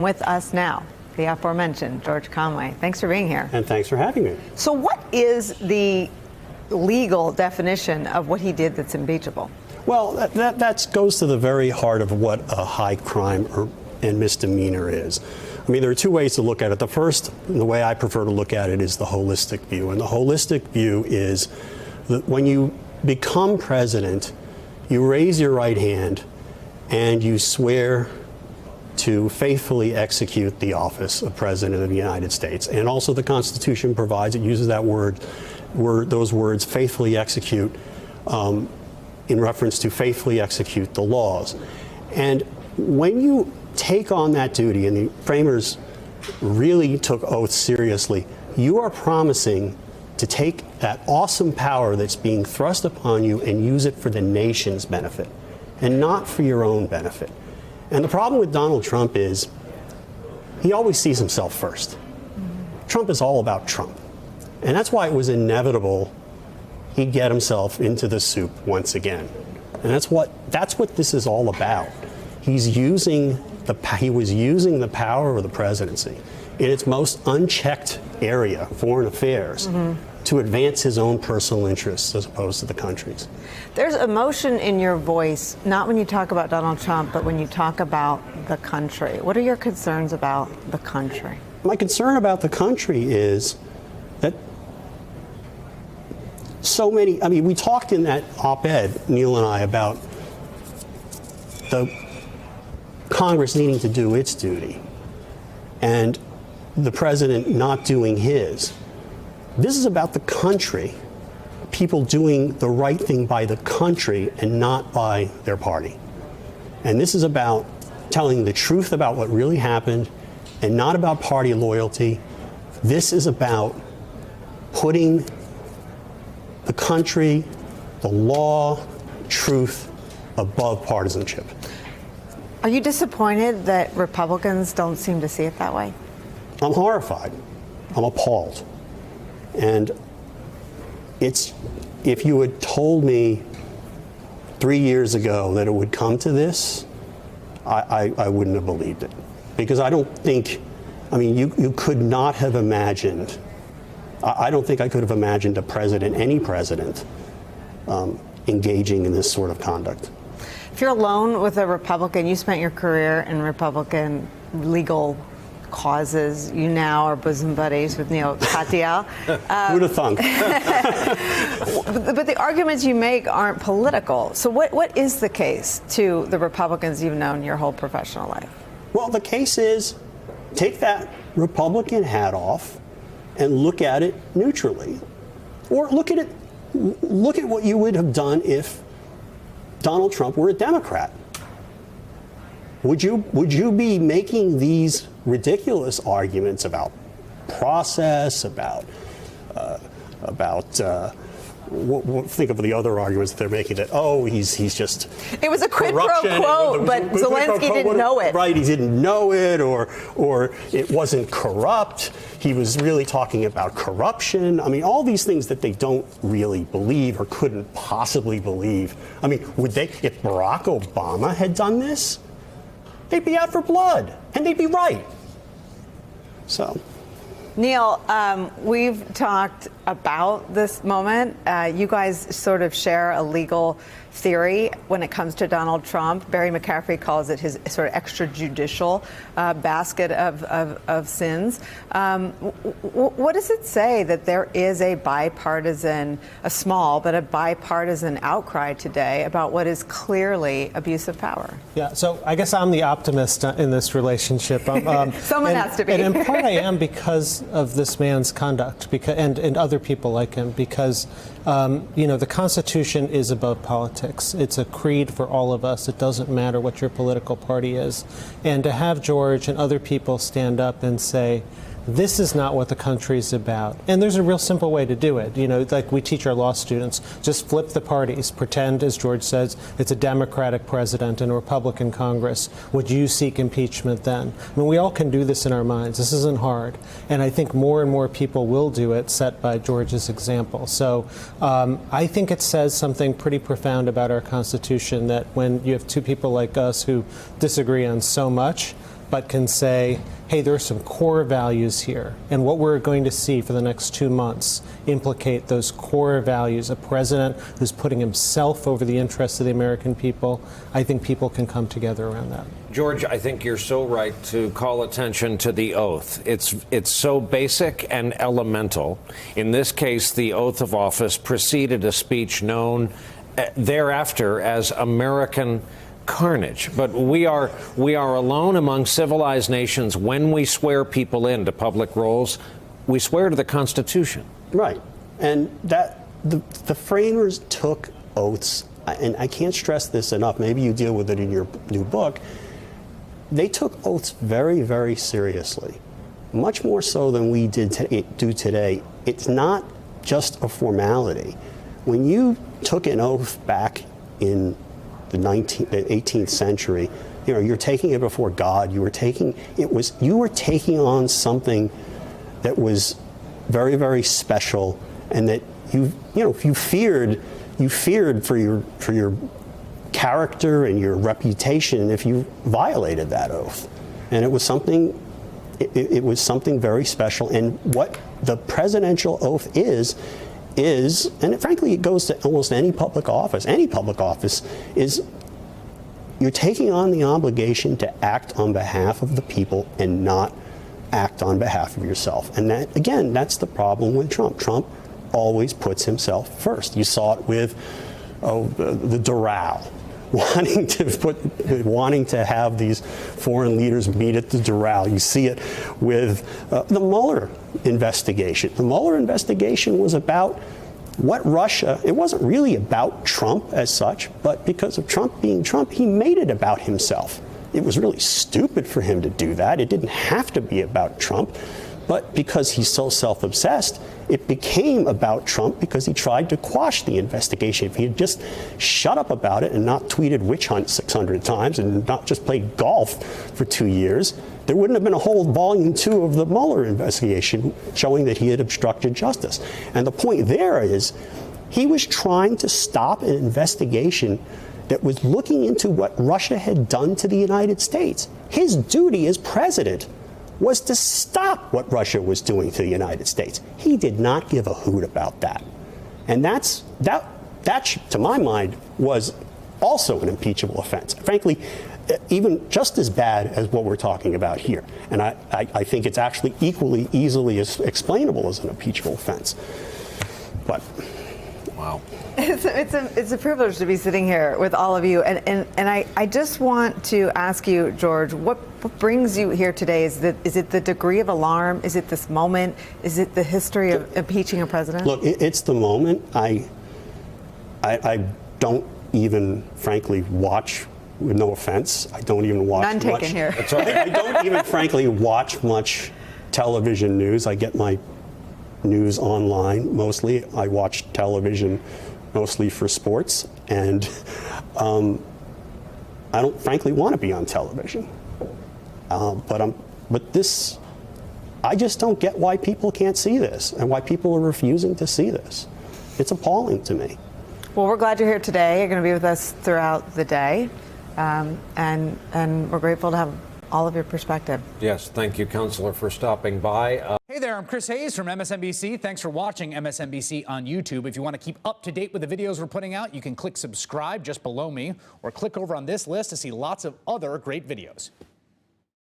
With us now, the aforementioned George Conway. Thanks for being here. And thanks for having me. So what is the legal definition of what he did that's impeachable? Well, that goes to the very heart of what a high crime and misdemeanor is. I mean, there are two ways to look at it. The first, the way I prefer to look at it, is the holistic view. And the holistic view is that when you become president, you raise your right hand and you swear to faithfully execute the office of President of the United States. And also the Constitution provides, it uses that those words, faithfully execute, in reference to faithfully execute the laws. And when you take on that duty, and the framers really took oaths seriously, you are promising to take that awesome power that's being thrust upon you and use it for the nation's benefit, and not for your own benefit. And the problem with Donald Trump is he always sees himself first. Trump is all about Trump. And that's why it was inevitable he'd get himself into the soup once again. And that's what this is all about. He was using the power of the presidency in its most unchecked area, foreign affairs, to advance his own personal interests as opposed to the country's. There's emotion in your voice, not when you talk about Donald Trump, but when you talk about the country. What are your concerns about the country? My concern about the country is that so many, I mean, we talked in that op-ed, Neil and I, about the Congress needing to do its duty and the president not doing his. This is about the country, people doing the right thing by the country and not by their party. And this is about telling the truth about what really happened and not about party loyalty. This is about putting the country, the law, truth above partisanship. Are you disappointed that Republicans don't seem to see it that way? I'm horrified. I'm appalled. And if you had told me 3 years ago that it would come to this, I wouldn't have believed it. Because I don't think, I mean, you could not have imagined, I don't think I could have imagined a president, any president, engaging in this sort of conduct. If you're alone with a Republican, you spent your career in Republican legal causes. You now are bosom buddies with Neil Katyal. Who'd have thunk? But the arguments you make aren't political. So what is the case to the Republicans you've known your whole professional life? Well, the case is take that Republican hat off and look at it neutrally. Or look at what you would have done if Donald Trump were a Democrat. Would you be making these ridiculous arguments about process, about think of the other arguments that they're making, that he's just it was a quid pro quo, but Zelensky didn't know it. Right, he didn't know it, or it wasn't corrupt. He was really talking about corruption. I mean, all these things that they don't really believe or couldn't possibly believe. I mean, would they, if Barack Obama had done this, they'd be out for blood, and they'd be right. So, Neil, we've talked about this moment. You guys sort of share a legal theory when it comes to Donald Trump. Barry McCaffrey calls it his sort of extrajudicial basket of sins. What does it say that there is a bipartisan, a small but a bipartisan outcry today about what is clearly abuse of power? Yeah, so I guess I'm the optimist in this relationship. Someone has to be. And in part I am because of this man's conduct, and other people like him, because the Constitution is above politics. It's a creed for all of us. It doesn't matter what your political party is. And to have George and other people stand up and say, this is not what the country's about. And there's a real simple way to do it. Like we teach our law students, just flip the parties. Pretend, as George says, it's a Democratic president and a Republican Congress. Would you seek impeachment then? I mean, we all can do this in our minds. This isn't hard. And I think more and more people will do it, set by George's example. So I think it says something pretty profound about our Constitution, that when you have two people like us who disagree on so much, but can say, hey, there are some core values here. And what we're going to see for the next 2 months implicate those core values. A president who's putting himself over the interests of the American people, I think people can come together around that. George, I think you're so right to call attention to the oath. It's so basic and elemental. In this case, the oath of office preceded a speech known thereafter as American carnage. But we are alone among civilized nations when we swear people into public roles. We swear to the Constitution. Right. And that the framers took oaths, and I can't stress this enough. Maybe you deal with it in your new book. They took oaths very, very seriously, much more so than we do today. It's not just a formality. When you took an oath back in the 18th century, you're taking it before God. You were taking on something that was very, very special, and that you feared for your character and your reputation if you violated that oath. And it was something very special. And what the presidential oath is, and frankly it goes to almost any public office, is you're taking on the obligation to act on behalf of the people and not act on behalf of yourself. And that, again, that's the problem with Trump. Trump always puts himself first. You saw it with the Doral, wanting to have these foreign leaders meet at the Doral. You see it with the Mueller investigation. The Mueller investigation was about what Russia, it wasn't really about Trump as such, but because of Trump being Trump, he made it about himself. It was really stupid for him to do that. It didn't have to be about Trump, but because he's so self-obsessed, it became about Trump because he tried to quash the investigation. If he had just shut up about it and not tweeted witch hunt 600 times and not just played golf for 2 years, there wouldn't have been a whole volume 2 of the Mueller investigation showing that he had obstructed justice. And the point there is he was trying to stop an investigation that was looking into what Russia had done to the United States. His duty as president was to stop what Russia was doing to the United States. He did not give a hoot about that. And that to my mind, was also an impeachable offense. Frankly, even just as bad as what we're talking about here. And I think it's actually equally easily explainable as an impeachable offense. But wow. It's a privilege to be sitting here with all of you. And I just want to ask you, George, what brings you here today? Is it the degree of alarm? Is it this moment? Is it the history of impeaching a president? Look, it's the moment. I don't even, frankly, watch, with no offense, I don't even watch None taken much. here. I don't even, frankly, watch much television news. I get my news online mostly. I watch television mostly for sports, and I don't frankly want to be on television. But this, I just don't get why people can't see this and why people are refusing to see this. It's appalling to me. Well, we're glad you're here today. You're going to be with us throughout the day, and we're grateful to have all of your perspective. Yes, thank you, Counselor, for stopping by. Hey there, I'm Chris Hayes from MSNBC. Thanks for watching MSNBC on YouTube. If you want to keep up to date with the videos we're putting out, you can click subscribe just below me, or click over on this list to see lots of other great videos.